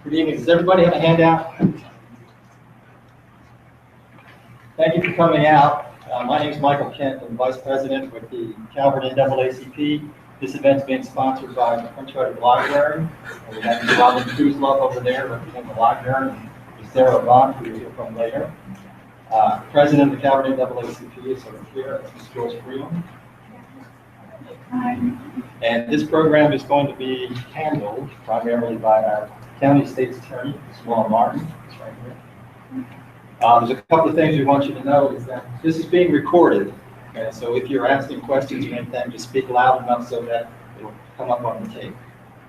Good evening. Does everybody have a handout? Thank you for coming out. My name is Michael Kent. I'm Vice President with the Calvert NAACP. This event is being sponsored by the Prince Edward Library. And we have Robin Kuzlov over there representing the library, and Sarah Avant, who you'll hear from later. President of the Calvert NAACP is over here. That's Ms. Joyce Freeland. And this program is going to be handled primarily by our County State's Attorney, Ms. Willa Martin. It's right here. There's a couple of things we want you to know is that this is being recorded. Okay? So if you're asking questions or anything, just speak loud enough so that it will come up on the tape.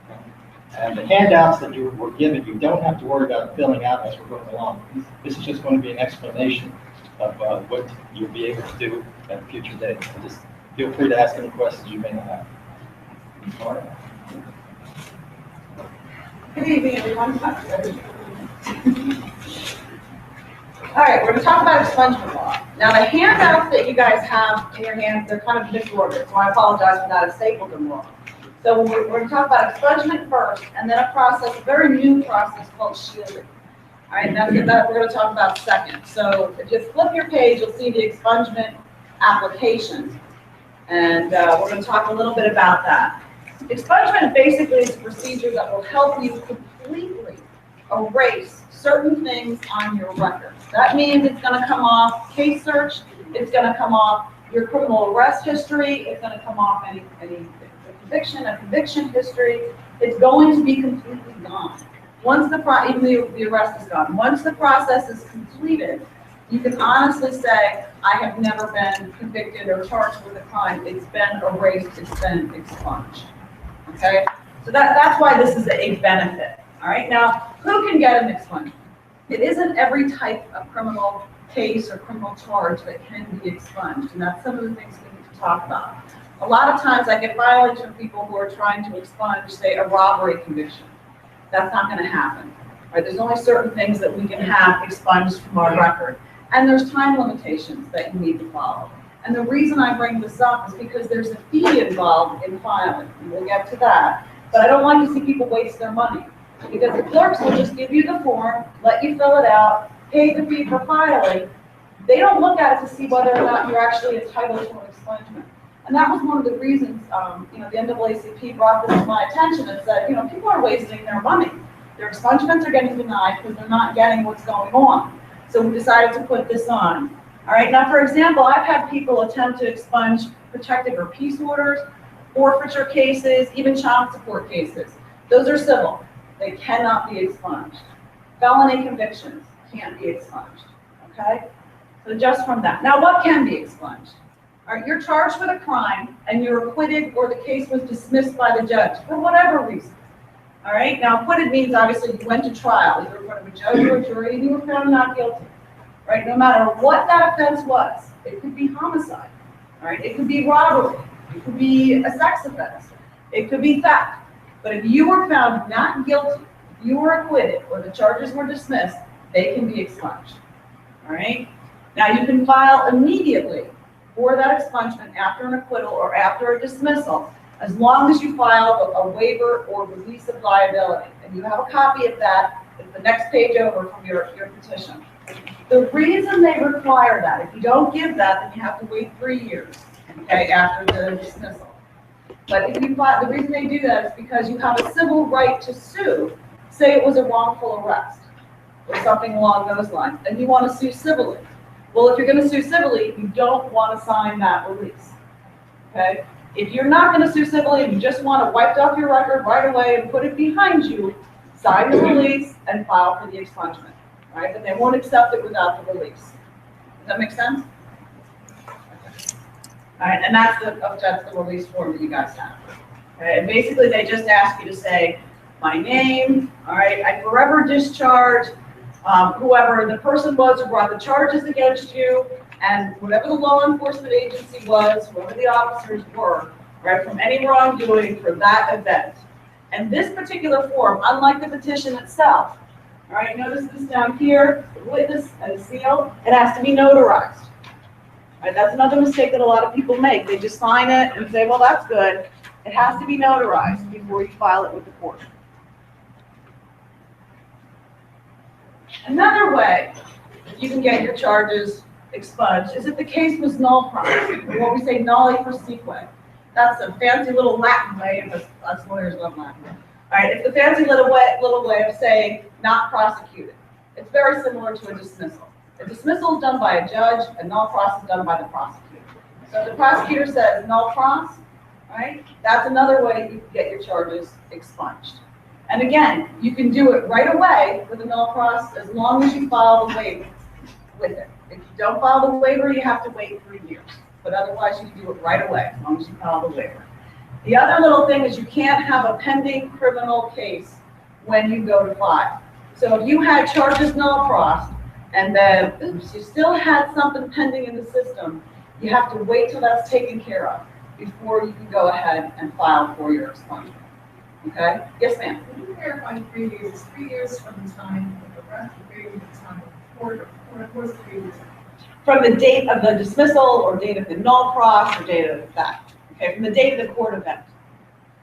Okay? And the handouts that you were given, you don't have to worry about filling out as we're going along. This is just going to be an explanation of what you'll be able to do at a future date. So just feel free to ask any questions you may not have. All right. Good evening, everyone. All right, we're going to talk about expungement law. Now, the handouts that you guys have in your hands, they're kind of disordered, so I apologize for that. I stapled them wrong. So we're going to talk about expungement first, and then a process, a very new process called shielding. All right, that's what we're going to talk about second. So if you flip your page, you'll see the expungement application, and we're going to talk a little bit about that. Expungement basically is a procedure that will help you completely erase certain things on your record. That means it's going to come off case search, it's going to come off your criminal arrest history, it's going to come off any a conviction history. It's going to be completely gone. Once even the arrest is gone. Once the process is completed, you can honestly say, I have never been convicted or charged with a crime. It's been erased, it's been expunged. Okay, so that's why this is a benefit. All right, now who can get an expungement? It isn't every type of criminal case or criminal charge that can be expunged, and that's some of the things we need to talk about. A lot of times I get filings from people who are trying to expunge, say, a robbery conviction. That's not going to happen. Right? There's only certain things that we can have expunged from our record, and there's time limitations that you need to follow. And the reason I bring this up is because there's a fee involved in filing, and we'll get to that. But I don't like to see people waste their money, because the clerks will just give you the form, let you fill it out, pay the fee for filing. They don't look at it to see whether or not you're actually entitled to an expungement. And that was one of the reasons, the NAACP brought this to my attention and said, people are wasting their money. Their expungements are getting denied because they're not getting what's going on. So we decided to put this on. All right, now, for example, I've had people attempt to expunge protective or peace orders, forfeiture cases, even child support cases. Those are civil. They cannot be expunged. Felony convictions can't be expunged, okay? So just from that. Now, what can be expunged? All right, you're charged with a crime and you're acquitted or the case was dismissed by the judge for whatever reason. All right, now acquitted means obviously you went to trial, either in front of a judge or a jury, and you were found not guilty. Right, no matter what that offense was, it could be homicide, all right? It could be robbery, it could be a sex offense, it could be theft. But if you were found not guilty, if you were acquitted, or the charges were dismissed, they can be expunged, all right? Now you can file immediately for that expungement after an acquittal or after a dismissal, as long as you file a waiver or release of liability. And you have a copy of that. It's the next page over from your petition. The reason they require that, if you don't give that, then you have to wait 3 years, okay, after the dismissal. But if you file, the reason they do that is because you have a civil right to sue, say it was a wrongful arrest or something along those lines, and you want to sue civilly. Well, if you're going to sue civilly, you don't want to sign that release, okay? If you're not going to sue civilly and you just want to wipe off your record right away and put it behind you, sign the release and file for the expungement. Right, and they won't accept it without the release. Does that make sense? Okay. All right, and that's the release form that you guys have. Okay, and basically they just ask you to say, my name, all right, I forever discharge whoever the person was who brought the charges against you, and whatever the law enforcement agency was, whoever the officers were, right, from any wrongdoing for that event. And this particular form, unlike the petition itself, all right, notice this down here, the witness and the seal, it has to be notarized. All right, that's another mistake that a lot of people make. They just sign it and say, well, that's good. It has to be notarized before you file it with the court. Another way you can get your charges expunged is if the case was null pros, or what we say nolli prosequi. That's a fancy little Latin way, because us lawyers love Latin. All right, it's the fancy little way of saying not prosecuted. It's very similar to a dismissal. A dismissal is done by a judge, a null pros is done by the prosecutor. So if the prosecutor says null pros, right, that's another way you can get your charges expunged. And again, you can do it right away with a null pros as long as you file the waiver with it. If you don't file the waiver, you have to wait 3 years. But otherwise, you can do it right away as long as you file the waiver. The other little thing is you can't have a pending criminal case when you go to file. So if you had charges null pros and then oops, you still had something pending in the system, you have to wait till that's taken care of before you can go ahead and file for your expungement. Okay? Yes, ma'am. Can you clarify 3 years? 3 years from the time of the rest of the period of time or was 3 years? From the date of the dismissal or date of the null pros or date of that. Okay, from the date of the court event.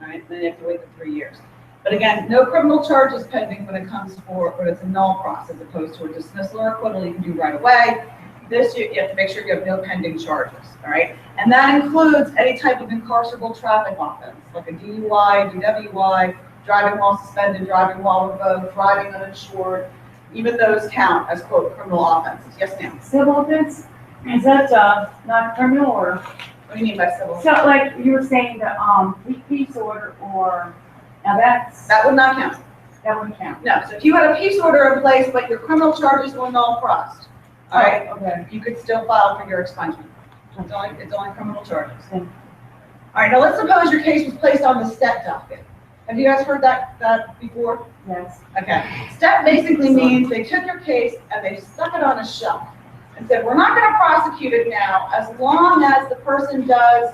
All right, then you have to wait the 3 years. But again, no criminal charges pending when it comes for when it's a null pros as opposed to a dismissal or acquittal you can do right away. This you have to make sure you have no pending charges. All right, and that includes any type of incarcerable traffic offense like a DUI, DWI, driving while suspended, driving while revoked, driving uninsured. Even those count as quote criminal offenses. Yes, ma'am. Civil offense, is that not criminal or? What do you mean by civil? So like you were saying the peace order or, now That would not count. that wouldn't count. No, so if you had a peace order in place, but your criminal charges were null pros, all right, Okay. you could still file for your expungement. It's only criminal charges. Okay. All right, now let's suppose your case was placed on the step docket. Have you guys heard that before? Yes. Okay. Step basically means they took your case and they stuck it on a shelf and said, we're not going to prosecute it now as long as the person does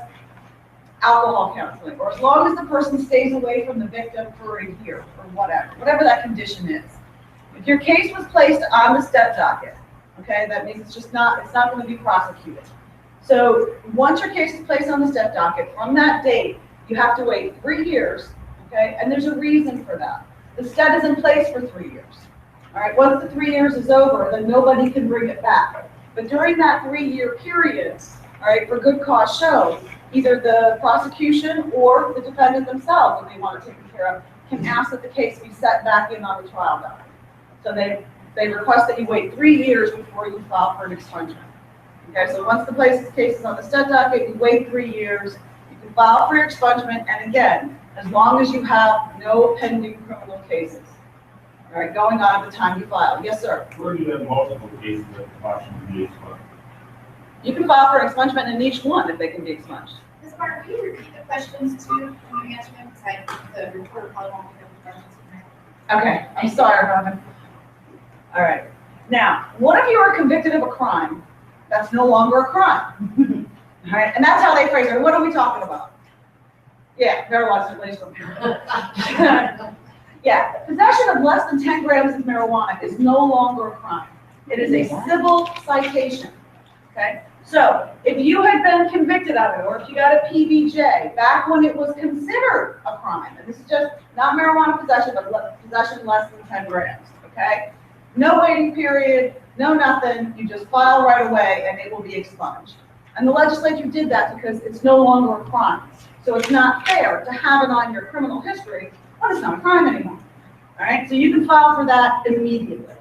alcohol counseling, or as long as the person stays away from the victim for a year, or whatever that condition is. If your case was placed on the step docket, okay, that means it's not going to be prosecuted. So once your case is placed on the step docket, from that date, you have to wait 3 years, okay, and there's a reason for that. The step is in place for 3 years. All right, once the 3 years is over, then nobody can bring it back. But during that 3-year period, all right, for good cause shown, either the prosecution or the defendant themselves, if they want it taken care of, can ask that the case be set back in on the trial docket. So they request that you wait 3 years before you file for an expungement. Okay, so once the case is on the step docket, you wait 3 years, you can file for your expungement, and again, as long as you have no pending criminal cases, all right, going on at the time you file. Yes, sir? Where you have multiple cases that possibly be expunged? You can file for expungement in each one if they can be expunged. Ms. Carter, can you repeat the questions too when you answer them? Because the reporter probably won't pick up the questions from there. Okay, I'm sorry, Robin. All right. Now, what if you are convicted of a crime that's no longer a crime? All right, and that's how they phrase it. What are we talking about? Yeah, marijuana circulation. Yeah, possession of less than 10 grams of marijuana is no longer a crime. It is a civil citation. Okay, so if you had been convicted of it, or if you got a PBJ back when it was considered a crime, and this is just not marijuana possession, but possession less than 10 grams. Okay, no waiting period, no nothing. You just file right away, and it will be expunged. And the legislature did that because it's no longer a crime. So it's not fair to have it on your criminal history when it's not a crime anymore. All right, so you can file for that immediately.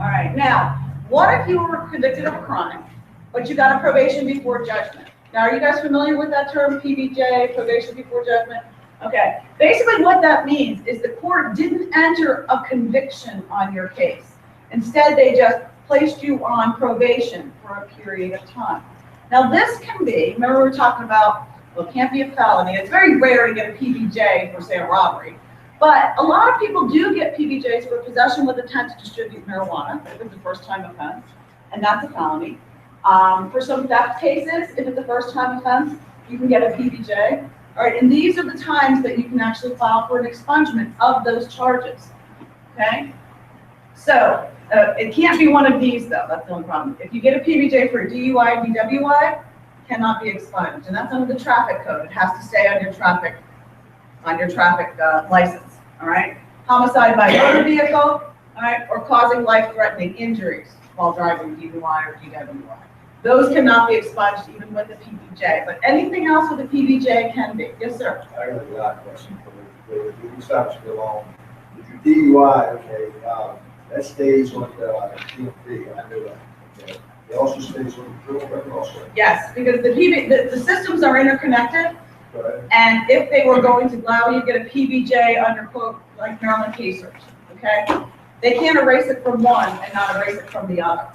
All right, now, what if you were convicted of a crime, but you got a probation before judgment? Now, are you guys familiar with that term, PBJ, probation before judgment? Okay, basically what that means is the court didn't enter a conviction on your case. Instead, they just placed you on probation for a period of time. Now, this can be, remember we were talking about, well, it can't be a felony. It's very rare to get a PBJ for, say, a robbery. But a lot of people do get PBJs for possession with intent to distribute marijuana, if it's a first-time offense, and that's a felony. For some theft cases, if it's a first-time offense, you can get a PBJ. All right, and these are the times that you can actually file for an expungement of those charges, okay? So, it can't be one of these, though. That's the only problem. If you get a PBJ for a DUI and DWI, it cannot be expunged, and that's under the traffic code. It has to stay on your traffic license. All right. homicide by motor vehicle, all right, or causing life-threatening injuries while driving DUI or DWI. Those cannot be expunged even with the PBJ, but anything else with the PBJ can be. Yes, sir. I got a lot of questions for you. If you stop to go on, if you DUI, okay, that stays on the DMV, I know that. Okay. It also stays on the criminal record also. Yes, because the systems are interconnected, Right? and if they were going to allow you to get a PBJ under quote, like Maryland case search, okay? They can't erase it from one and not erase it from the other.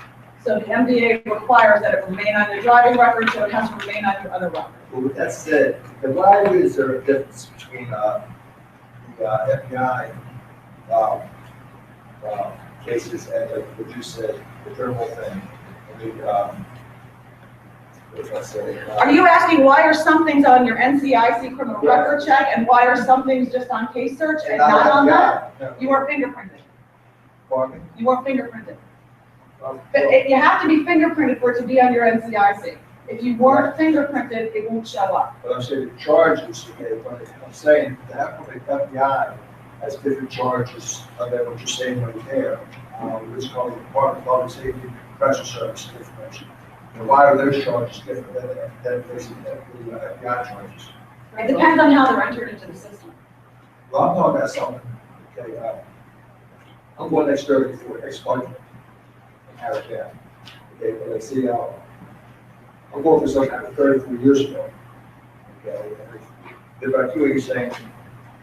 So the MDA requires that it remain on your driving record, so it has to remain on your other record. Well, with that said, then why is there a difference between the FBI cases and like what you said, the criminal thing? I mean, what was I saying? Are you asking why are some things on your NCIC criminal record check and why are some things just on case search and not on that? No. You weren't fingerprinted. Pardon me? You weren't fingerprinted. Um, You have to be fingerprinted for it to be on your NCIC. If you weren't fingerprinted, it won't show up. But I'm saying the charges, okay, but I'm saying that from the FBI has different charges than what you're saying right there. Which is called the Department of Public Safety Professional Services Information. And why are those charges different than basically the FBI charges? It depends on how they're entered into the system. Well, I'm talking about something, okay, I'm going next Thursday for expungement in Harris County. Okay, but let's see, I'm going for something that happened 33 years ago. Okay, and but I hear you saying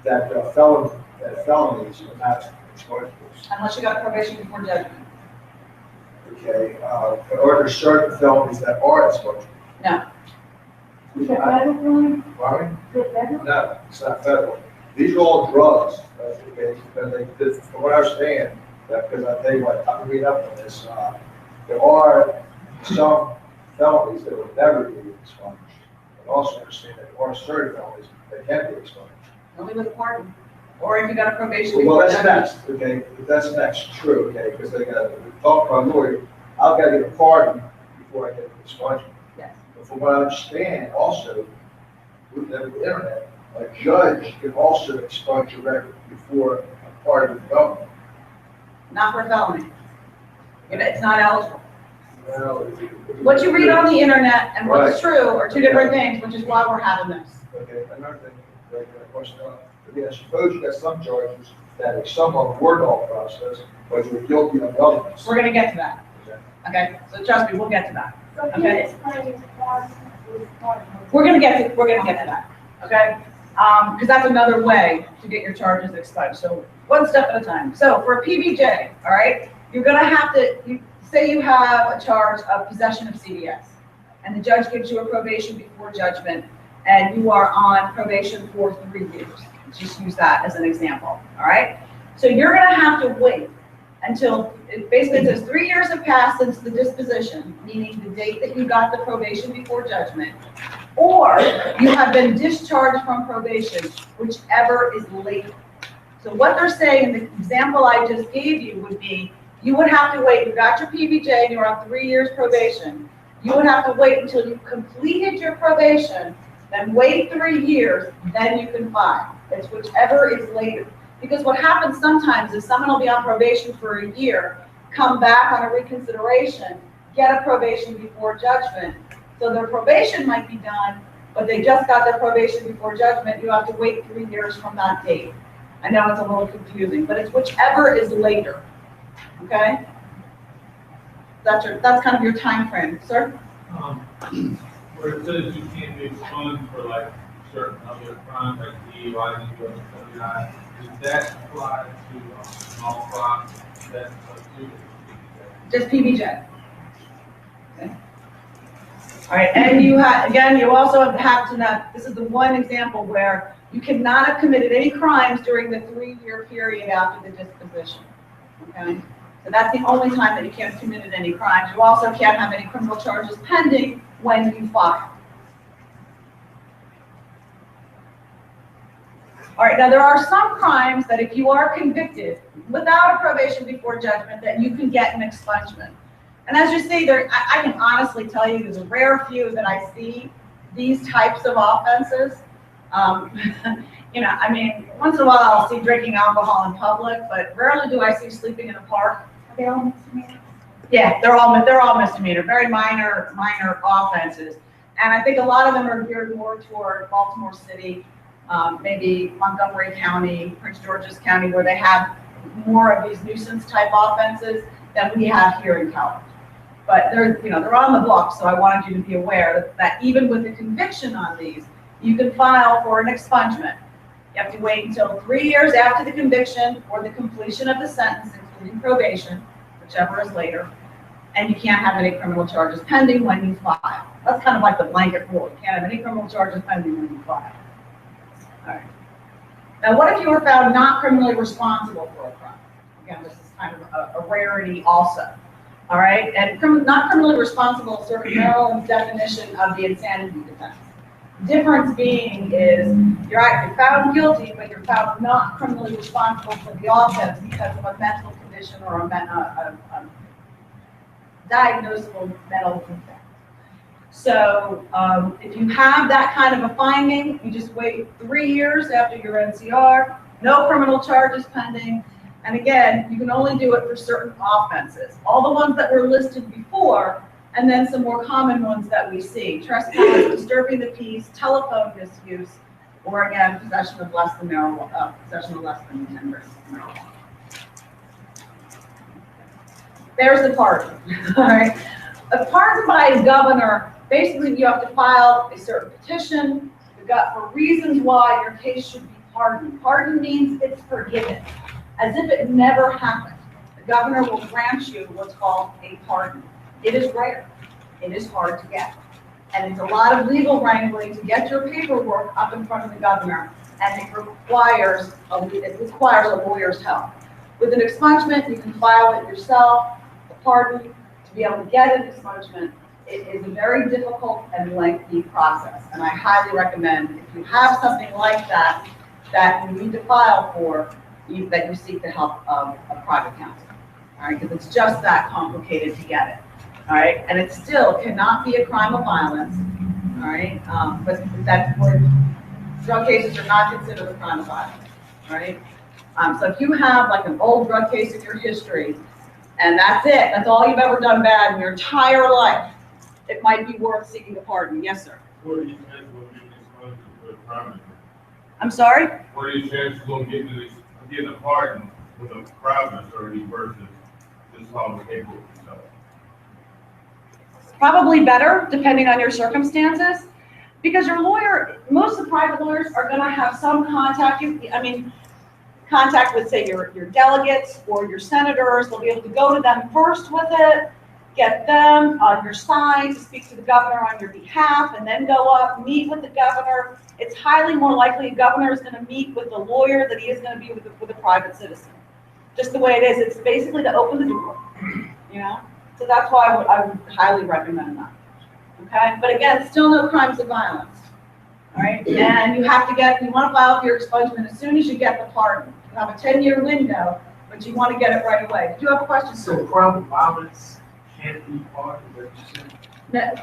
that felonies are not expungable. Unless you got probation before judgment. Okay, but are there certain felonies that are expungable? No. Is that federal, Ron? Right? Is it federal? No, it's not federal. These are all drugs, okay, because from what I understand, because I tell you what, I'm reading up on this, there are some felonies that will never be expunged. And also understand that there are certain felonies that can be expunged. Only with a pardon. Or if you got a probation Well, before that's judgment. next, okay, that's next, true, okay, because they got, talk to my lawyer, I've got to get a pardon before I get an expungement. Yes. But from what I understand, also, with the internet, a judge can also expunge your record before a part of the government. Not for felony. It's not eligible. Well, What you read on the internet and what's Right. true are two different things, which is why we're having this. Okay, another thing, like, a question, I suppose you got some charges that are some of the word all process, but you're guilty of others. We're gonna get to that. Okay, so trust me, we'll get to that. So he Okay. is claiming pardon, is pardon. We're gonna get to that, okay? Because that's another way to get your charges expunged. So one step at a time. So for a PBJ, all right, you're gonna have to, say you have a charge of possession of CDS, and the judge gives you a probation before judgment, and you are on probation for 3 years. Just use that as an example, all right? So you're gonna have to wait until, it basically says 3 years have passed since the disposition, meaning the date that you got the probation before judgment, or you have been discharged from probation, whichever is later. So what they're saying in the example I just gave you would be, you would have to wait, you got your PBJ and you're on 3 years probation, you would have to wait until you've completed your probation, then wait 3 years, then you can file. It's whichever is later. Because what happens sometimes is someone will be on probation for a year, come back on a reconsideration, get a probation before judgment. So their probation might be done, but they just got their probation before judgment, you have to wait 3 years from that date. I know it's a little confusing, but it's whichever is later, okay? That's kind of your time frame, sir? Where it says you can't be expunged for like certain other crimes like DUI, WI, does that apply to small crimes? That's Just PBJ. Okay. All right, and you have, again, you also have to not, this is the one example where you cannot have committed any crimes during the 3-year period after the disposition, okay? So that's the only time that you can't have committed any crimes. You also can't have any criminal charges pending when you file. All right, now there are some crimes that if you are convicted without a probation before judgment, that you can get an expungement. And as you see, I can honestly tell you, there's a rare few that I see these types of offenses. you know, I mean, once in a while I'll see drinking alcohol in public, but rarely do I see sleeping in a park. Are they all misdemeanors? Yeah, they're all misdemeanor, very minor offenses. And I think a lot of them are geared more toward Baltimore City, maybe Montgomery County, Prince George's County, where they have more of these nuisance type offenses than we have here in Calvert. But they're on the block, so I wanted you to be aware that even with a conviction on these, you can file for an expungement. You have to wait until 3 years after the conviction or the completion of the sentence, including probation, whichever is later, and you can't have any criminal charges pending when you file. That's kind of like the blanket rule. You can't have any criminal charges pending when you file. All right. Now, what if you were found not criminally responsible for a crime? Again, this is kind of a rarity also. All right, and not criminally responsible is sort of Maryland's definition of the insanity defense. Difference being is you're found guilty, but you're found not criminally responsible for the offense because of a mental condition or a diagnosable mental defect. So if you have that kind of a finding, you just wait 3 years after your NCR, no criminal charges pending. And again, you can only do it for certain offenses. All the ones that were listed before, and then some more common ones that we see: trespass, disturbing the peace, telephone misuse, or again, possession of less than 10 grams of marijuana. There's the pardon. All right. A pardon by a governor, basically you have to file a certain petition for reasons why your case should be pardoned. Pardon means it's forgiven, as if it never happened. The governor will grant you what's called a pardon. It is rare. It is hard to get. And it's a lot of legal wrangling to get your paperwork up in front of the governor, and it requires a lawyer's help. With an expungement, you can file it yourself. The pardon, to be able to get an expungement, it is a very difficult and lengthy process. And I highly recommend, if you have something like that, that you need to file for, that you seek the help of a private counsel. All right, because it's just that complicated to get it. All right, and it still cannot be a crime of violence. All right, but that's where drug cases are not considered a crime of violence. All right, so if you have like an old drug case in your history, and that's it, that's all you've ever done bad in your entire life, it might be worth seeking a pardon. Yes, sir. What are you chances of getting expunged for a crime? I'm sorry? What are your chances of getting a pardon with a crime attorney versus just all the paperwork itself? Probably better, depending on your circumstances, because your lawyer, most of the private lawyers are going to have some contact. Contact with, say, your delegates or your senators. They'll be able to go to them first with it, get them on your side to speak to the governor on your behalf, and then go up, meet with the governor. It's highly more likely a governor is going to meet with the lawyer than he is going to be with a private citizen. Just the way it is. It's basically to open the door, you know? So that's why I would highly recommend that. Okay? But again, still no crimes of violence. All right? And you want to file for your expungement as soon as you get the pardon. You have a 10-year window, but you want to get it right away. Do you have a question? So crime of violence can't be pardoned, but you said? No,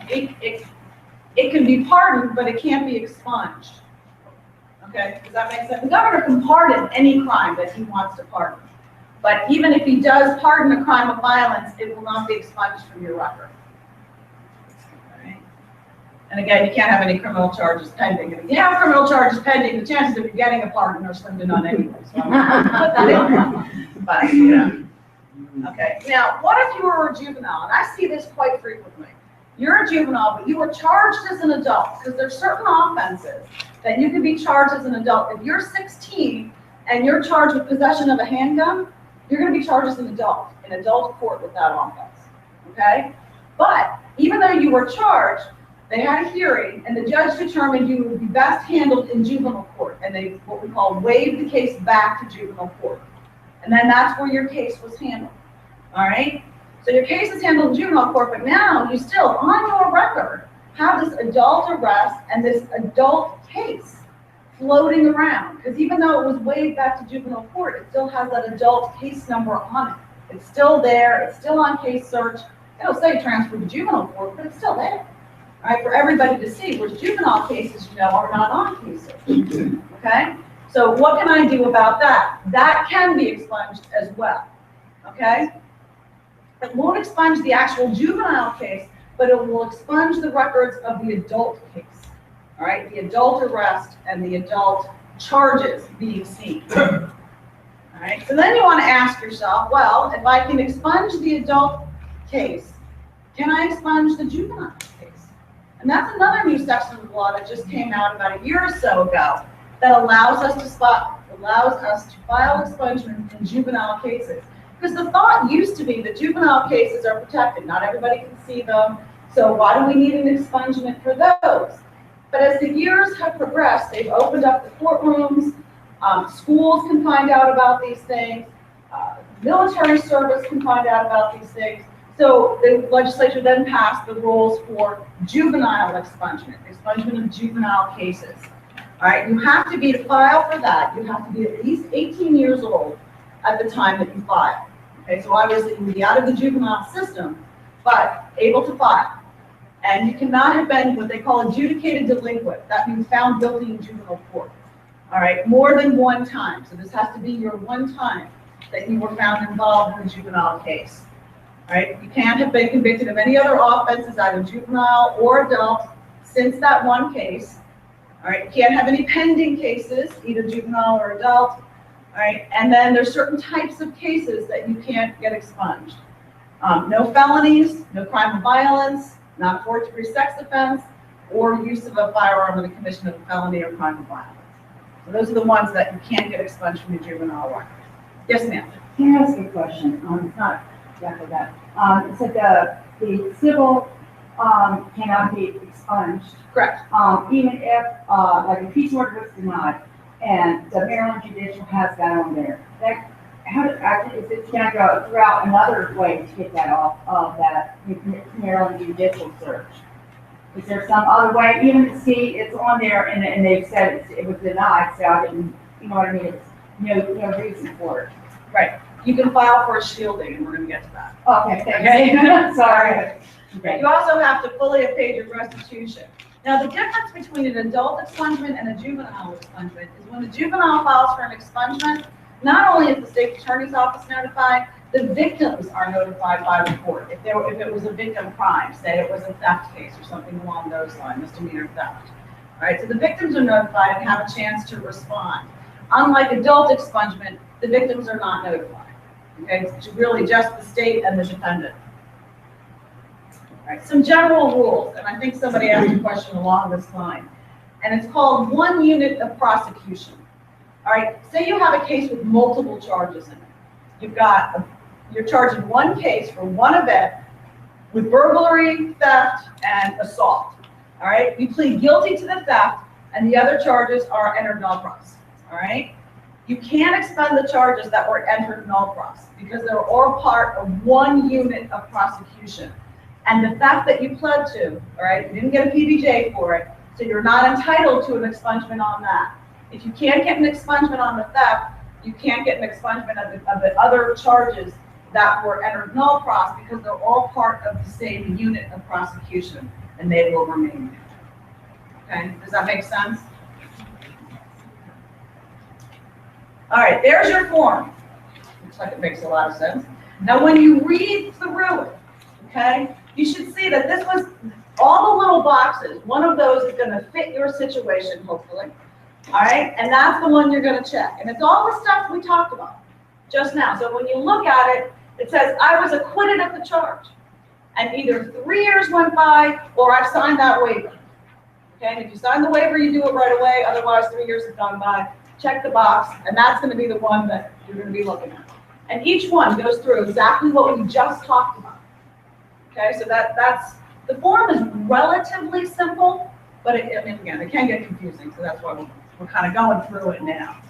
it can be pardoned, but it can't be expunged. Okay? Does that make sense? The governor can pardon any crime that he wants to pardon. But even if he does pardon a crime of violence, it will not be expunged from your record. Right? And again, you can't have any criminal charges pending. If you have criminal charges pending, the chances of you getting a pardon are slim to none anyway. So I'm not gonna put that in there. But, you know. Okay, now, what if you were a juvenile? And I see this quite frequently. You're a juvenile, but you were charged as an adult, because there's certain offenses that you can be charged as an adult. If you're 16 and you're charged with possession of a handgun, you're going to be charged as an adult in adult court with that offense, okay? But even though you were charged, they had a hearing, and the judge determined you would be best handled in juvenile court, and they, what we call, waived the case back to juvenile court. And then that's where your case was handled, all right? So your case is handled in juvenile court, but now you still, on your record, have this adult arrest and this adult case floating around, because even though it was waived back to juvenile court, it still has that adult case number on it. It's still there, it's still on case search. It'll say transferred to juvenile court, but it's still there, all right, for everybody to see, whereas juvenile cases, you know, are not on case search, okay? So what can I do about that? That can be expunged as well, okay? It won't expunge the actual juvenile case, but it will expunge the records of the adult case, all right? The adult arrest and the adult charges being seen. All right, so then you want to ask yourself, well, if I can expunge the adult case, can I expunge the juvenile case? And that's another new section of the law that just came out about a year or so ago that allows us to file expungement in juvenile cases. Because the thought used to be that juvenile cases are protected, not everybody can see them, so why do we need an expungement for those? But as the years have progressed, they've opened up the courtrooms, schools can find out about these things, military service can find out about these things. So the legislature then passed the rules for juvenile expungement of juvenile cases. All right, you have to be, to file for that, you have to be at least 18 years old at the time that you file. Okay, so obviously you would be out of the juvenile system, but able to file. And you cannot have been what they call adjudicated delinquent. That means found guilty in juvenile court. All right, more than one time. So this has to be your one time that you were found involved in a juvenile case. All right, you can't have been convicted of any other offenses, either juvenile or adult, since that one case. All right, you can't have any pending cases, either juvenile or adult. All right, and then there's certain types of cases that you can't get expunged. No felonies, no crime of violence, not fourth-degree sex offense, or use of a firearm in the commission of a felony or crime of violence. So those are the ones that you can't get expunged from your juvenile record. Yes, ma'am. Can I ask you a question? It's not exactly that. It said the civil cannot be expunged. Correct. Even if like a peace order was denied and the Maryland Judicial has that on there. That, is it going to go throughout another way to get that off of that Maryland Judicial search? Is there some other way? Even to see it's on there and they've said it was denied, so I didn't, you know what I mean? It's no reason for it. Right. You can file for a shielding, and we're going to get to that. Okay, thanks. Sorry. Okay. You also have to fully have paid your restitution. Now, the difference between an adult expungement and a juvenile expungement is when the juvenile files for an expungement, not only is the state attorney's office notified, the victims are notified by report. If it was a victim crime, say it was a theft case or something along those lines, misdemeanor theft. All right, so the victims are notified and have a chance to respond. Unlike adult expungement, the victims are not notified. Okay, it's really just the state and the defendant. All right, some general rules, and I think somebody asked a question along this line, and it's called 1 unit of prosecution. All right, say you have a case with multiple charges in it. You're charged in one case for one event with burglary, theft, and assault. All right, you plead guilty to the theft, and the other charges are entered nol pros. All right, you can't expend the charges that were entered nol pros because they're all part of 1 unit of prosecution. And the theft that you pled to, all right, you didn't get a PBJ for it, so you're not entitled to an expungement on that. If you can't get an expungement on the theft, you can't get an expungement of the other charges that were entered nol pros because they're all part of the same unit of prosecution, and they will remain there. Okay, does that make sense? All right, there's your form. Looks like it makes a lot of sense. Now, when you read through it, okay, you should see that this was all the little boxes. One of those is going to fit your situation, hopefully. All right, and that's the one you're going to check. And it's all the stuff we talked about just now. So when you look at it, it says, I was acquitted of the charge. And either 3 years went by or I've signed that waiver. Okay, and if you sign the waiver, you do it right away. Otherwise, 3 years have gone by. Check the box, and that's going to be the one that you're going to be looking at. And each one goes through exactly what we just talked about. Okay, so that's the form is relatively simple, but I mean, again, it can get confusing, so that's why we're kind of going through it now.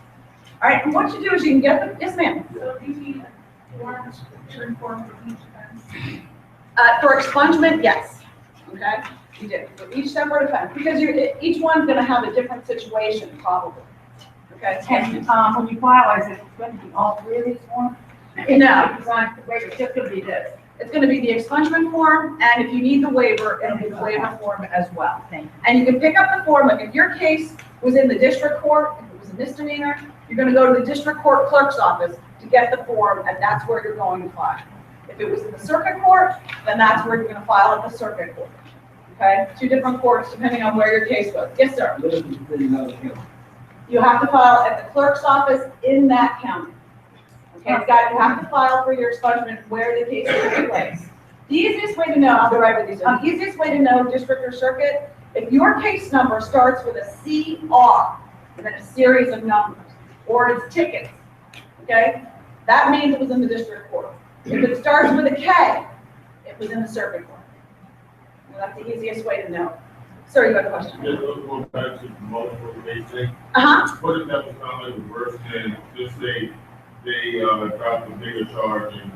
All right, and what you do is you can get the, yes, ma'am. So do you need forms, return form for each offense? For expungement, yes. Okay, you do for each separate offense because each one's going to have a different situation probably. Okay. And when you file, is it going to be all 3 of these forms? No. It's just going to be this. It's going to be the expungement form, and if you need the waiver, it'll be the waiver form as well. And you can pick up the form, like if your case was in the district court, if it was was a misdemeanor, you're gonna go to the district court clerk's office to get the form, and that's where you're going to file. If it was in the circuit court, then that's where you're gonna file at the circuit court. Okay, 2 different courts depending on where your case goes. Yes, sir. You have to file at the clerk's office in that county. Okay, you have to file for your expungement where the case takes place. The easiest way to know, I'll be right with you, so the easiest way to know district or circuit, if your case number starts with a CR, and then a series of numbers, or it's tickets, okay? That means it was in the district court. If it starts with a K, it was in the circuit court. Well, that's the easiest way to know. Sir, you got a question? Just going back to the multiple case thing. Uh-huh. What if that was kind of like reverse and just say they dropped a bigger charge and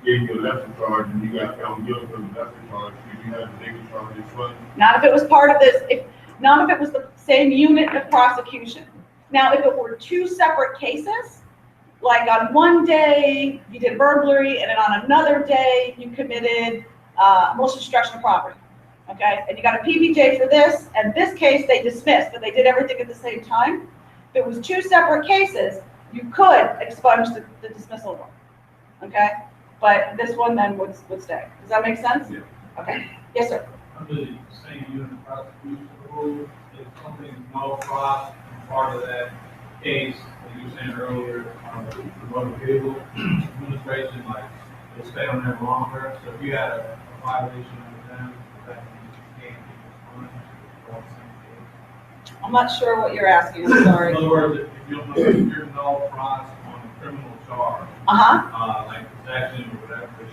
gave you a lesser charge and you got found guilty for the lesser charge, did you have the bigger charge as well? Not if it was part of this, none of it was the same unit of prosecution. Now, if it were 2 separate cases, like on one day you did burglary and then on another day you committed malicious destruction of property, okay? And you got a PBJ for this, and this case they dismissed, but they did everything at the same time. If it was 2 separate cases, you could expunge the dismissal one, okay? But this one then would stay. Does that make sense? Yeah. Okay. Yes, sir. Under the same unit of prosecution rule, if something's nullified and part of that case, as you were saying earlier, the motor vehicle administration, like, it'll stay on there longer. So if you had a violation of them, that means you can't be expunged for the same case. I'm not sure what you're asking. I'm sorry. In other words, if you're nullified on a criminal charge, like possession or whatever it is,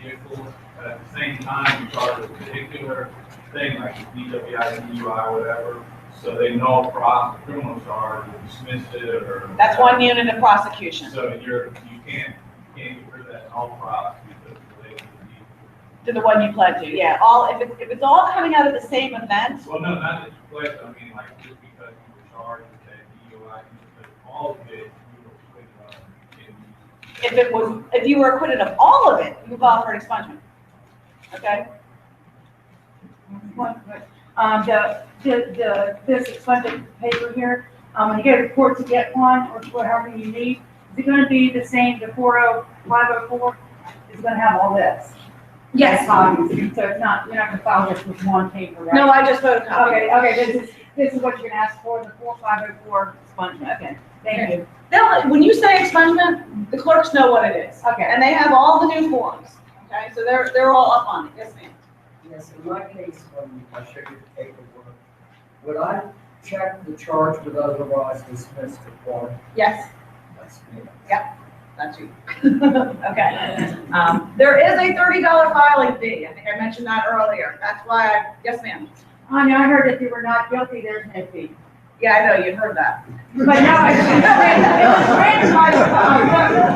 vehicle, but at the same time, you charge a particular thing like DWI, DUI, whatever, so they nullify the criminal charge or dismiss it or. That's one unit of prosecution. So you can't get rid of that nullified because it's related to the vehicle. To the one you pled to, yeah. If it's all coming out of the same event, Well, no, not that you pledged, I mean, like, just because you were charged with that DUI, but all of it, you were acquitted of, if you were acquitted of all of it, you file for an expungement. Okay? This expunged paper here, when you go to court to get one, or whatever you need, is it gonna be the same, the 504, is gonna have all this? Yes. So it's not, you're not gonna file this with one paper, right? No, I just photocopied. Okay, this is what you're gonna ask for, the 4504 expungement, okay, thank you. When you say expungement, the clerks know what it is. Okay. And they have all the new forms. Okay, so they're all up on it. Yes, ma'am. Yes, in my case, when I showed you the paperwork, would I check the charge with otherwise dismissed the form? Yes, That's me. that's you. Okay. There is a $30 filing fee. I think I mentioned that earlier. That's why yes, ma'am. I know, I heard if you were not guilty, there's no fee. Yeah, I know, you heard that. But now it's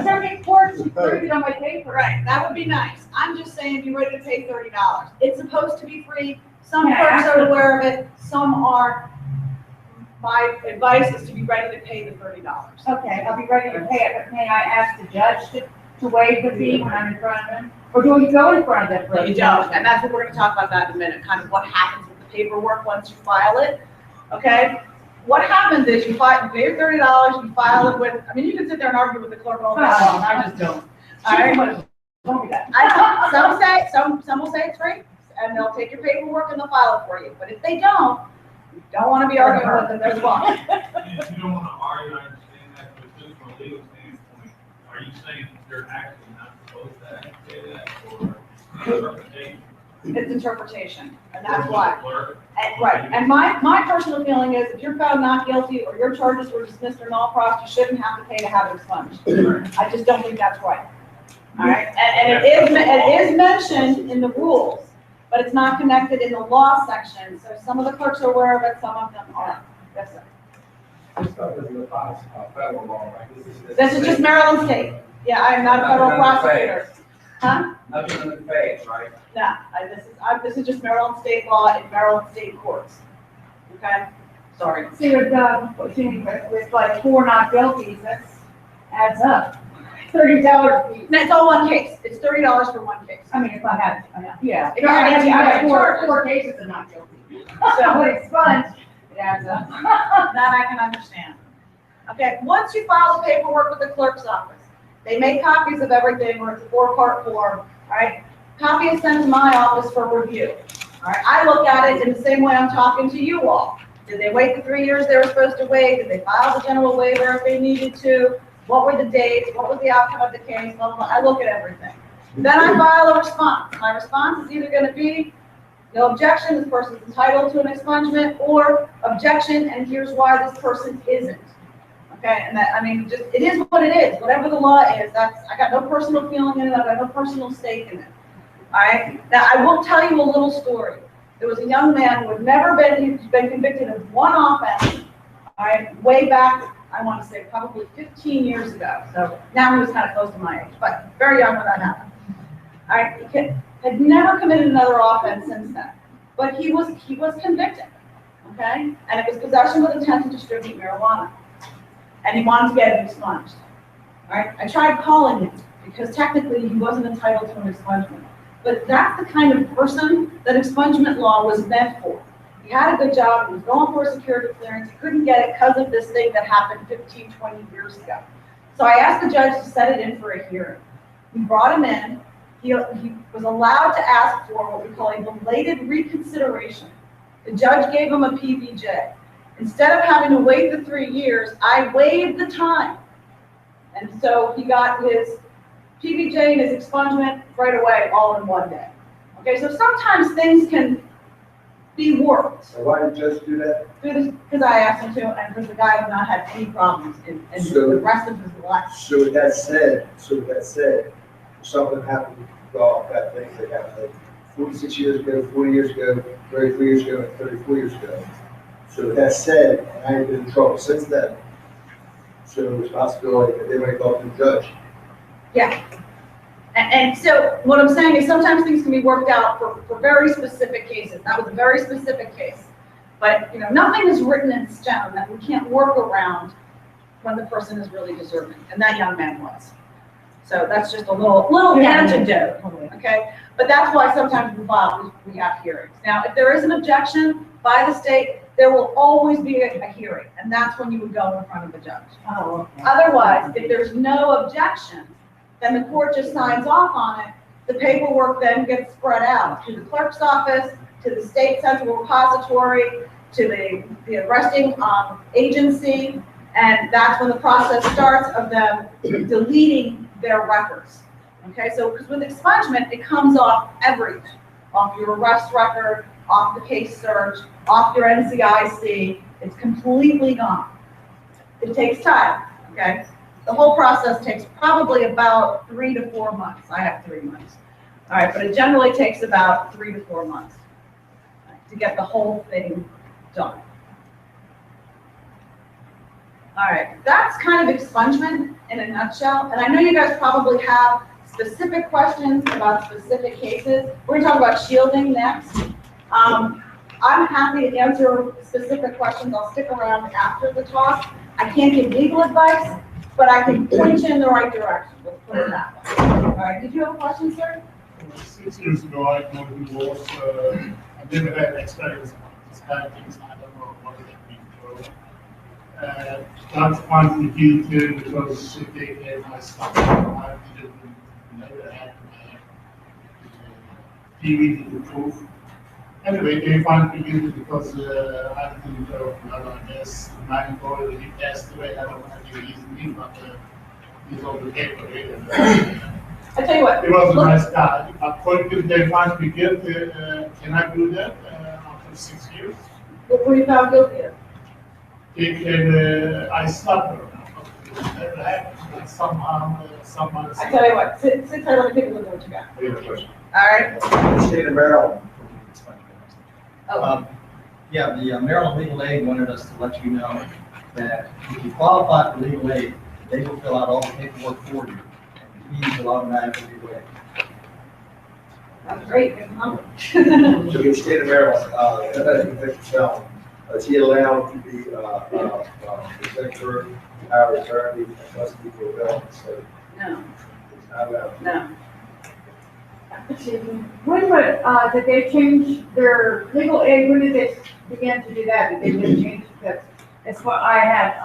circuit courts included on my paper. Right, that would be nice. I'm just saying, be ready to pay $30. It's supposed to be free. Some Yeah, clerks are aware of it, some aren't. My advice is to be ready to pay the $30. Okay, I'll be ready to pay it, but may I ask the judge to waive the fee when I'm in front of him? Or do we go in front of them? No, you don't, and that's what we're gonna talk about that in a minute, kind of what happens with the paperwork once you file it, okay? What happens is you pay your $30, you file it with, I mean, you can sit there and argue with the clerk all day long, I just don't. All right? Told me that. Some will say it's free, and they'll take your paperwork and they'll file it for you, but if they don't, you don't wanna be arguing with them, there's one. And if you don't want to argue, I understand that, but just from a legal standpoint, are you saying that they're actually not supposed to say that, or interpretation? It's interpretation, and that's why. Clerk? Right, and my personal feeling is if you're found not guilty or your charges were dismissed or null-prossed, you shouldn't have to pay to have it expunged. I just don't think that's right. All right, and it is mentioned in the rules, but it's not connected in the law section, so some of the clerks are aware of it, some of them aren't. Yes, sir. This stuff isn't a federal law, right? This is just Maryland State. Yeah, I am not a federal prosecutor. Huh? Nothing in the face, right? No, this is just Maryland State law in Maryland State courts. Okay? Sorry. See, with like 4 not guilties, that adds up. $30 fee. And it's all one case. It's $30 for one case. I mean, if I had, yeah. If you had to, I got charges. four cases of not guilty. So when it's expunged, it adds up. That I can understand. Okay, once you file the paperwork with the clerk's office, they make copies of everything, or it's a 4-part form, all right? Copy is sent to my office for review, all right? I look at it in the same way I'm talking to you all. Did they wait the 3 years they were supposed to wait? Did they file the general waiver if they needed to? What were the dates? What was the outcome of the case? Blah, blah, blah. I look at everything. Then I file a response. My response is either gonna be, no objection, this person's entitled to an expungement, or objection, and here's why this person isn't. Okay, and that, I mean, just, it is what it is. Whatever the law is, I got no personal feeling in it, I got no personal stake in it. All right, now I will tell you a little story. There was a young man who had never been, he's been convicted of one offense, all right, way back, I want to say probably 15 years ago. So now he was kind of close to my age, but very young when that happened. All right, he had never committed another offense since then, but he was convicted, okay? And it was possession with intent to distribute marijuana. And he wanted to get it expunged. All right, I tried calling him because technically he wasn't entitled to an expungement. But that's the kind of person that expungement law was meant for. He had a good job, he was going for a security clearance, he couldn't get it because of this thing that happened 15, 20 years ago. So I asked the judge to set it in for a hearing. We brought him in, he was allowed to ask for what we call a belated reconsideration. The judge gave him a PBJ. Instead of having to wait the 3 years, I waived the time. And so he got his PBJ and his expungement right away, all in one day. Okay, so sometimes things can be worked. So why did the judge do that? Because I asked him to, and because the guy has not had any problems in So- the rest of his life. So with that said, if something happened, well, that thing that happened like 46 years ago, 40 years ago, 33 years ago, and 34 years ago. So with that said, and I ain't been in trouble since then. So the responsibility that they might go to the judge. Yeah. And so what I'm saying is sometimes things can be worked out for very specific cases. That was a very specific case. But, you know, nothing is written in stone that we can't work around when the person is really deserving. And that young man was. So that's just a little antidote, okay? But that's why sometimes we have hearings. Now, if there is an objection by the state, there will always be a hearing, and that's when you would go in front of the judge. Oh, okay. Otherwise, if there's no objection, then the court just signs off on it. The paperwork then gets spread out to the clerk's office, to the state central repository, to the arresting agency, and that's when the process starts of them deleting their records. Okay, so because with expungement, it comes off everything, off your arrest record, off the case search, off your NCIC, it's completely gone. It takes time, okay? The whole process takes probably about 3 to 4 months. I have 3 months. All right, but it generally takes about 3 to 4 months to get the whole thing done. All right, that's kind of expungement in a nutshell. And I know you guys probably have specific questions about specific cases. We're gonna talk about shielding next. I'm happy to answer specific questions. I'll stick around after the talk. I can't give legal advice, but I can point you in the right direction. Let's put it that way. All right, did you have a question, sir? 6 years ago, I know he was, I never had experience on this kind of things. I don't know what it means. That's finally guilty because they gave my stuff. I didn't never had DVD to prove. Anyway, they found me guilty because I didn't know, I guess, my boy, he passed away. I don't know if he's me, but he's on the paper. I tell you what. He was a nice guy. According to they find me guilty, can I do that after 6 years? What were you found guilty of? I slapped her. Never happened. Somehow, someone. I tell you what, sit tight, let me take a look at what you got. I have a question. All right. The state of Maryland. Oh, Yeah, the Maryland Legal Aid wanted us to let you know that if you qualify for legal aid, they will fill out all the paperwork for you. And the fees will automatically be waived. that's great. Good number. So in the state of Maryland, that's a convicted felon. Is he allowed to be, protector, power of attorney, and custody for a felon? So No, he's not allowed. no. When did they change their legal aid, when did they begin to do that? Did they just change that? It's what I had,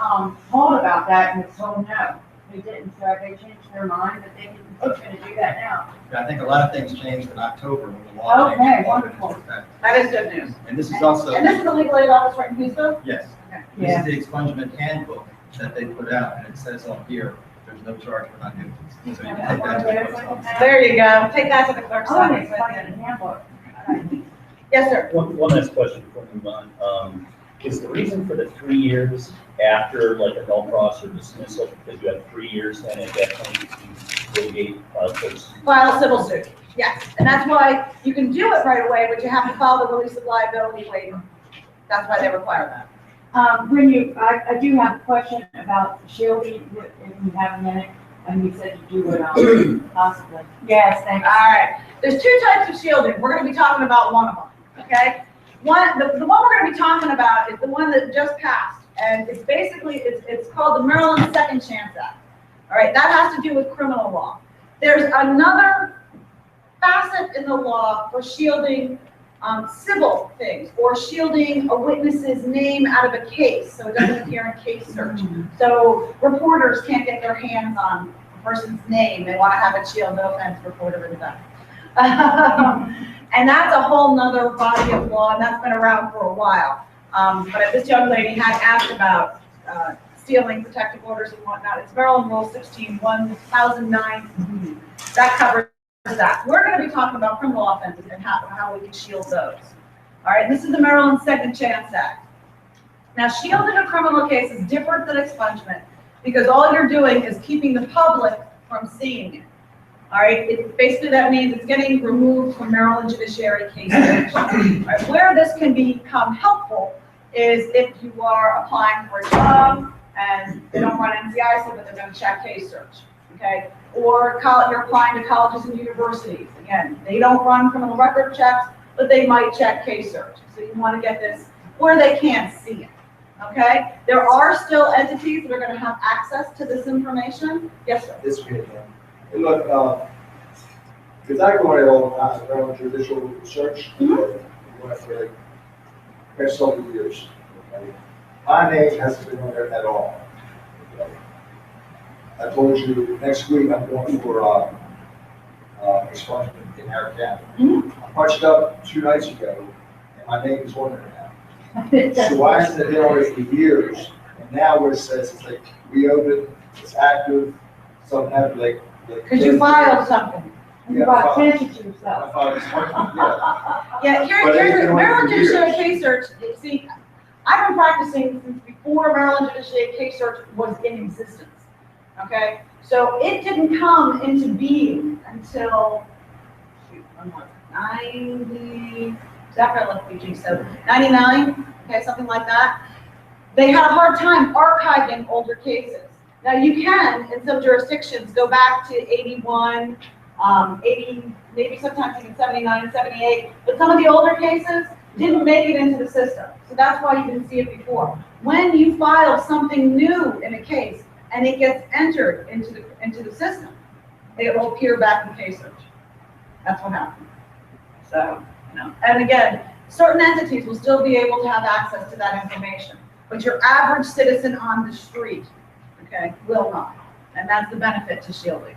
told about that and was told no. They didn't, so they changed their mind, but they are gonna do that now. I think a lot of things changed in October when the law changed. Okay, The law went into wonderful. effect. That is good news. And this is also, And this is the legal aid office right in Houston? yes, Okay. this Yeah. is the expungement handbook that they put out, and it says on here, there's no charge for non-duties. So you can take that to the post office. There you go. Take that to the clerk's Oh, office. it's like a handbook. Yes, sir. One last question before we move on. Is the reason for the 3 years after like a no cross or dismissal, because you have 3 years then at that point you can litigate, File a civil suit. Yes. And that's why you can do it right away, but you have to file the release of liability waiver. That's why they require that. I do have a question about shielding, if you have a minute, and you said you do it, possibly. Yes, All thanks. right. There's two types of shielding. We're going to be talking about one of them. Okay? The one we're going to be talking about is the one that just passed. And it's basically, it's called the Maryland Second Chance Act. All right, that has to do with criminal law. There's another facet in the law for shielding civil things, or shielding a witness's name out of a case, so it doesn't appear in case search. So reporters can't get their hands on a person's name. They want to have it shielded. No offense, reporter in that. And that's a whole nother body of law, and that's been around for a while. But this young lady had asked about stealing protective orders and whatnot. It's Maryland Rule 16, 1009. That covers that. We're going to be talking about criminal offenses and how we can shield those. All right, this is the Maryland Second Chance Act. Now, shielding a criminal case is different than expungement because all you're doing is keeping the public from seeing it. All right, basically that means it's getting removed from Maryland judiciary cases. Right, where this can become helpful is if you are applying for a job and they don't run NCIC, but they're going to check case search. Okay, or you're applying to colleges and universities. Again, they don't run criminal record checks, but they might check case search. So you want to get this where they can't see it. Okay, there are still entities that are going to have access to this information. Yes, sir. This way, hey, look, because I go in all the time, around judicial search, for the past several years. Okay? My name hasn't been on there at all. Okay? I told you next week I'm going for expungement in Harris County. I punched up 2 nights ago, and my name is on there now. So why has it been on there for years? And now where it says it's like reopened, it's active, something happened like. Because you filed something. You brought attention to yourself. I thought it was expungement, yeah. Yeah, But it's here's been on Maryland for years. judiciary case search. See, I've been practicing since before Maryland judiciary case search was in existence. Okay, so it didn't come into being until 90, definitely, so 99, okay, something like that. They had a hard time archiving older cases. Now you can, in some jurisdictions, go back to 81, 80, maybe sometimes even 79, 78, but some of the older cases didn't make it into the system. So that's why you didn't see it before. When you file something new in a case and it gets entered into the system, it will appear back in case search. That's what happened. So, and again, certain entities will still be able to have access to that information, but your average citizen on the street, okay, will not. And that's the benefit to shielding.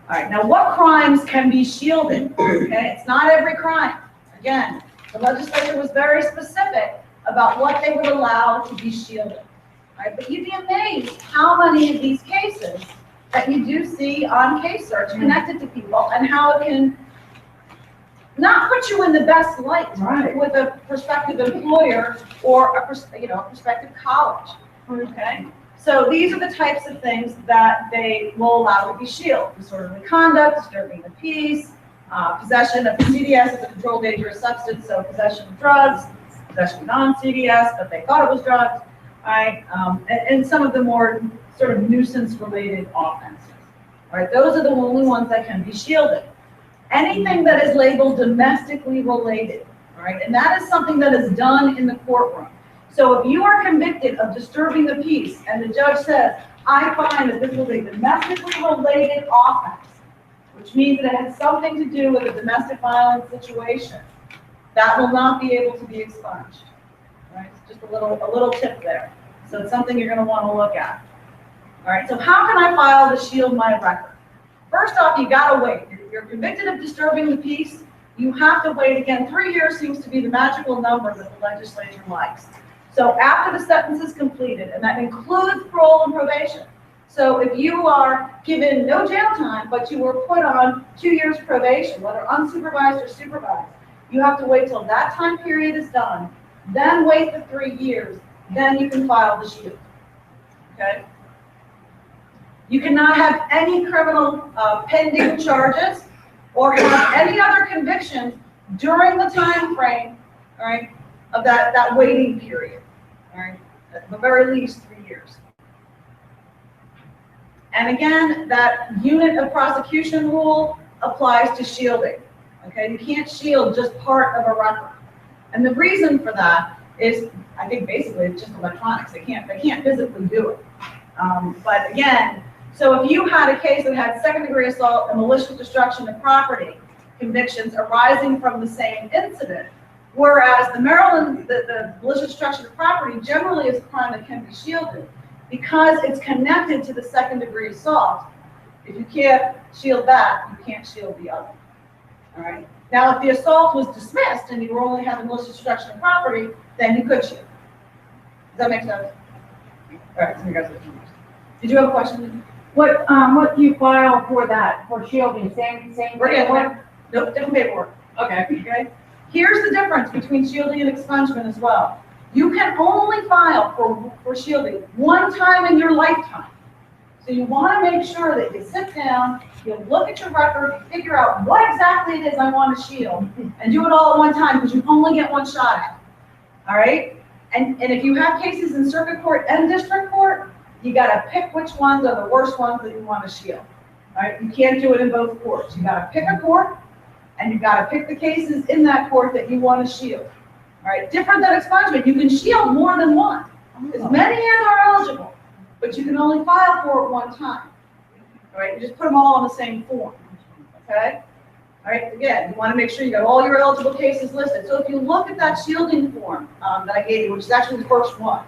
All right, now what crimes can be shielded? Okay, it's not every crime. Again, the legislature was very specific about what they would allow to be shielded. All right, but you'd be amazed how many of these cases that you do see on case search connected to people and how it can not put you in the best light with a prospective employer or a prospective college. Okay, so these are the types of things that they will allow to be shielded: disorderly conduct, disturbing the peace, possession of CDS as a controlled dangerous substance, so possession of drugs, possession of non-CDS, but they thought it was drugs, right? And some of the more sort of nuisance-related offenses. All right, those are the only ones that can be shielded. Anything that is labeled domestically related, all right, and that is something that is done in the courtroom. So if you are convicted of disturbing the peace and the judge says, I find that this was a domestically related offense, which means that it has something to do with a domestic violence situation, that will not be able to be expunged. Right? Just a little tip there. So it's something you're gonna wanna look at. All right, so how can I file to shield my record? First off, you gotta wait. You're convicted of disturbing the peace. You have to wait. Again, 3 years seems to be the magical number that the legislature likes. So after the sentence is completed, and that includes parole and probation. So if you are given no jail time, but you were put on 2 years probation, whether unsupervised or supervised, you have to wait till that time period is done, then wait the 3 years, then you can file the shield. Okay? You cannot have any criminal pending charges or have any other convictions during the time frame, all right, of that waiting period, all right, at the very least 3 years. And again, that unit of prosecution rule applies to shielding, okay? You can't shield just part of a record. And the reason for that is, I think basically it's just electronics. They can't physically do it. But again, so if you had a case that had second-degree assault and malicious destruction of property convictions arising from the same incident, whereas the Maryland, the malicious destruction of property generally is a crime that can be shielded because it's connected to the second-degree assault. If you can't shield that, you can't shield the other. All right. Now, if the assault was dismissed and you were only having malicious destruction of property, then you could shield. Does that make sense? All right. So you guys are confused. Did you have a question? What do you file for that, for shielding, same We're getting paperwork? there. Nope, different paperwork. Okay. Here's the difference between shielding and expungement as well. You can only file for shielding one time in your lifetime. So you want to make sure that you sit down, you look at your record, you figure out what exactly it is I want to shield, and do it all at one time because you only get one shot at it. All right? And if you have cases in circuit court and district court, you got to pick which ones are the worst ones that you want to shield. All right? You can't do it in both courts. You got to pick a court, and you got to pick the cases in that court that you want to shield. All right? Different than expungement, you can shield more than one. As many as are eligible, but you can only file for it one time. All right? You just put them all on the same form. Okay? All right? Again, you want to make sure you got all your eligible cases listed. So if you look at that shielding form that I gave you, which is actually the first one,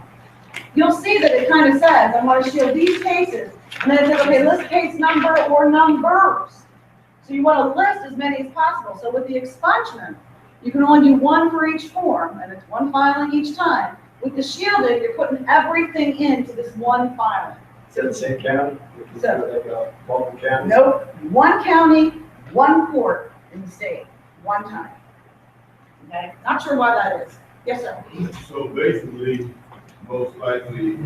you'll see that it kind of says, I want to shield these cases. And then it says, okay, list case number or numbers. So you want to list as many as possible. So with the expungement, you can only do one for each form, and it's one filing each time. With the shielding, you're putting everything into this one filing. Is that the same county? So- Multiple counties? Nope, one county, one court in the state, one time. Okay, not sure why that is. Yes, sir. So basically, most likely,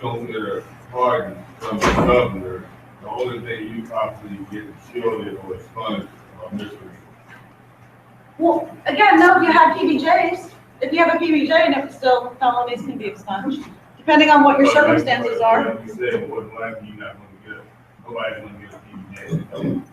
those that are pardoned from the governor, the only thing you possibly get shielded or expunged are misdemeanors. Well, again, no, if you had PBJs, if you have a PBJ and if it's still felonies can be expunged, depending on what your circumstances are. You said more than likely you're not gonna get, nobody's gonna get a PBJ.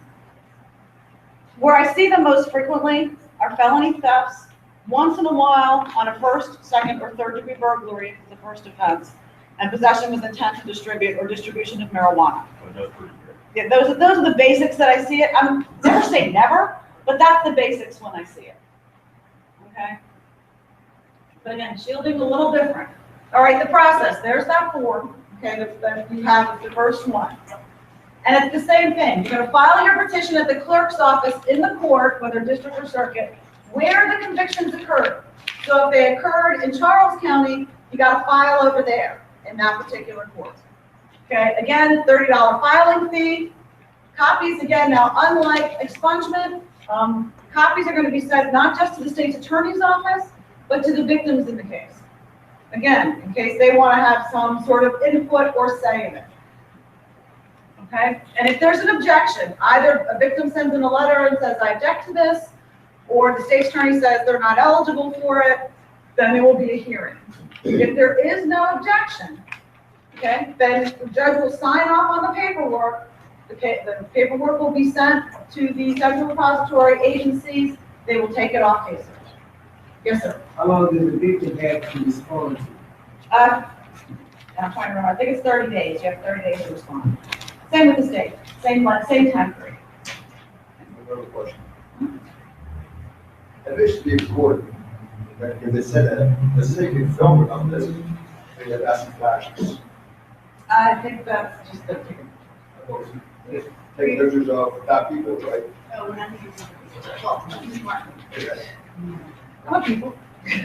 Where I see them most frequently are felony thefts, once in a while on a first, second, or third degree burglary, the first offense, and possession with intent to distribute or distribution of marijuana. But that's pretty good. Yeah, those are the basics that I see it. I'm never say never, but that's the basics when I see it. Okay? But again, shielding a little different. All right, the process, there's that form, okay, that you have the first one. And it's the same thing. You're gonna file your petition at the clerk's office in the court, whether district or circuit, where the convictions occurred. So if they occurred in Charles County, you gotta file over there in that particular court. Okay, again, $30 filing fee. Copies, again, now unlike expungement, copies are going to be sent not just to the state's attorney's office, but to the victims in the case. Again, in case they want to have some sort of input or say in it. Okay, and if there's an objection, either a victim sends in a letter and says, I object to this, or the state's attorney says they're not eligible for it, then there will be a hearing. If there is no objection, okay, then the judge will sign off on the paperwork. The paperwork will be sent to the central repository agencies. They will take it off cases. Yes, sir. How long does the victim have to respond to? I'm trying to remember. I think it's 30 days. You have 30 days to respond. Same with the state. Same time frame. Another question. And this should be recorded. If they said that, let's say you can film it on this, they have acid flashes. I think that's just the, Take pictures of top people, right? Oh, we're not using, well, what people?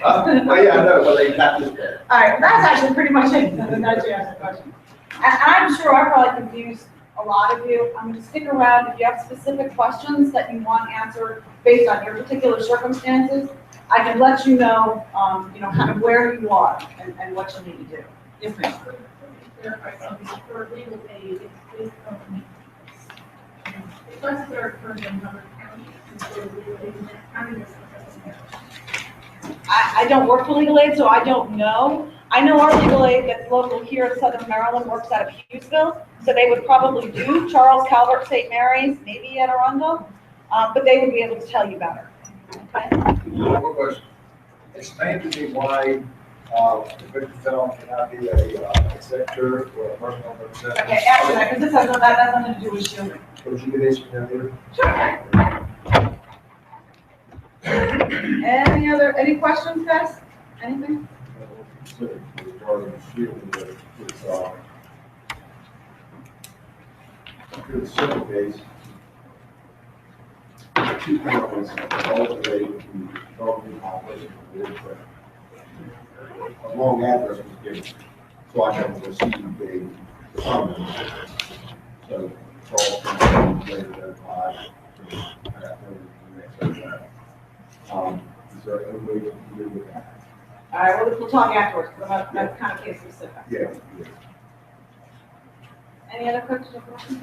Well, yeah, I know, but they got this. All right, that's actually pretty much it. That's you asked the question. I'm sure I probably confused a lot of you. I'm gonna stick around. If you have specific questions that you want answered based on your particular circumstances, I can let you know, kind of where you are and what you need to do. Yes, ma'am. clarify something, for legal aid, it's based on, funds that are occurring in another county, and so legal aid in that county is supposed to I don't work for legal aid, so I don't know. I know our legal aid that's local here in Southern Maryland works out of Hughesville, so they would probably do Charles, Calvert, St. Mary's, maybe Anne Arundel, but they would be able to tell you better. Okay? One more question. Explain to me why, the victim film cannot be a executor or a personal representative. Okay, after that, because that has nothing to do with shielding. Could you give this from here? Sure. Any questions, guys? Anything? Regarding shielding, it's, in the civil case, two parents, both they, both in operation for a long address was given, so I never received a summons. So, Charles can later notified. Is there any way to deal with that? All right, we'll talk afterwards, because that's kind of case specific. Yeah. Any other questions or questions?